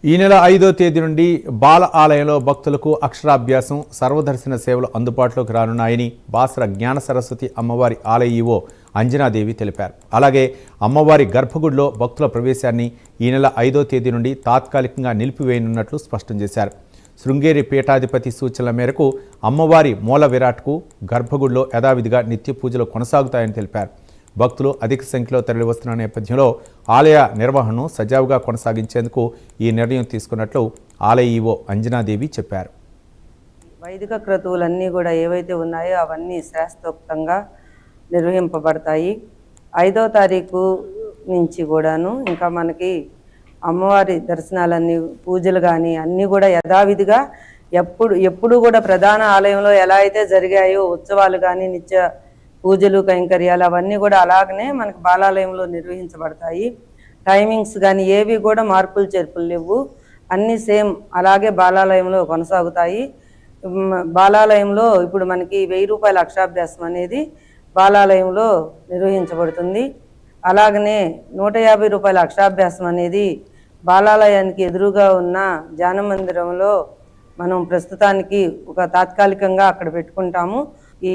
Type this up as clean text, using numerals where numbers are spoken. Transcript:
ఈ నెల 5వ తేదీ నుండి బాల ఆలయంలో భక్తులకు అక్షరాభ్యాసం, సర్వదర్శన సేవలు అందుబాటులోకి రానున్నాయని బాసర జ్ఞాన సరస్వతి అమ్మవారి ఆలయ ఈవో అంజనాదేవి తెలిపారు. అలాగే అమ్మవారి గర్భగుడిలో భక్తుల ప్రవేశాన్ని ఈ నెల 5వ తేదీ నుండి తాత్కాలికంగా నిలిపివేయనున్నట్లు స్పష్టం చేశారు. శృంగేరి పీఠాధిపతి సూచనల మేరకు అమ్మవారి మూల విరాట్కు గర్భగుడిలో యథావిధిగా నిత్య పూజలు కొనసాగుతాయని తెలిపారు. భక్తులు అధిక సంఖ్యలో తరలివస్తున్న నేపథ్యంలో ఆలయ నిర్వహణను సజావుగా కొనసాగించేందుకు ఈ నిర్ణయం తీసుకున్నట్లు ఆలయ ఈవో అంజనాదేవి చెప్పారు. వైదిక క్రతువులన్నీ కూడా ఏవైతే ఉన్నాయో అవన్నీ శాస్త్రోక్తంగా నిర్వహింపబడతాయి. 5వ తారీఖు నుంచి కూడాను ఇంకా మనకి అమ్మవారి దర్శనాలన్నీ, పూజలు కానీ అన్నీ కూడా యథావిధిగా ఎప్పుడు కూడా ప్రధాన ఆలయంలో ఎలా అయితే జరిగాయో ఉత్సవాలు కానీ, నిత్య పూజలు, కైంకర్యాలు అవన్నీ కూడా అలాగనే మనకు బాలాలయంలో నిర్వహించబడతాయి. టైమింగ్స్ కానీ ఏవి కూడా మార్పులు చేర్పులు లేవు, అన్నీ సేమ్ అలాగే బాలాలయంలో కొనసాగుతాయి. బాలాలయంలో ఇప్పుడు మనకి 1000 రూపాయల అక్షరాభ్యాసం అనేది బాలాలయంలో నిర్వహించబడుతుంది. అలాగనే 150 రూపాయల అక్షరాభ్యాసం అనేది బాలాలయానికి ఎదురుగా ఉన్న ధ్యాన మందిరంలో మనం ప్రస్తుతానికి ఒక తాత్కాలికంగా అక్కడ పెట్టుకుంటాము. ఈ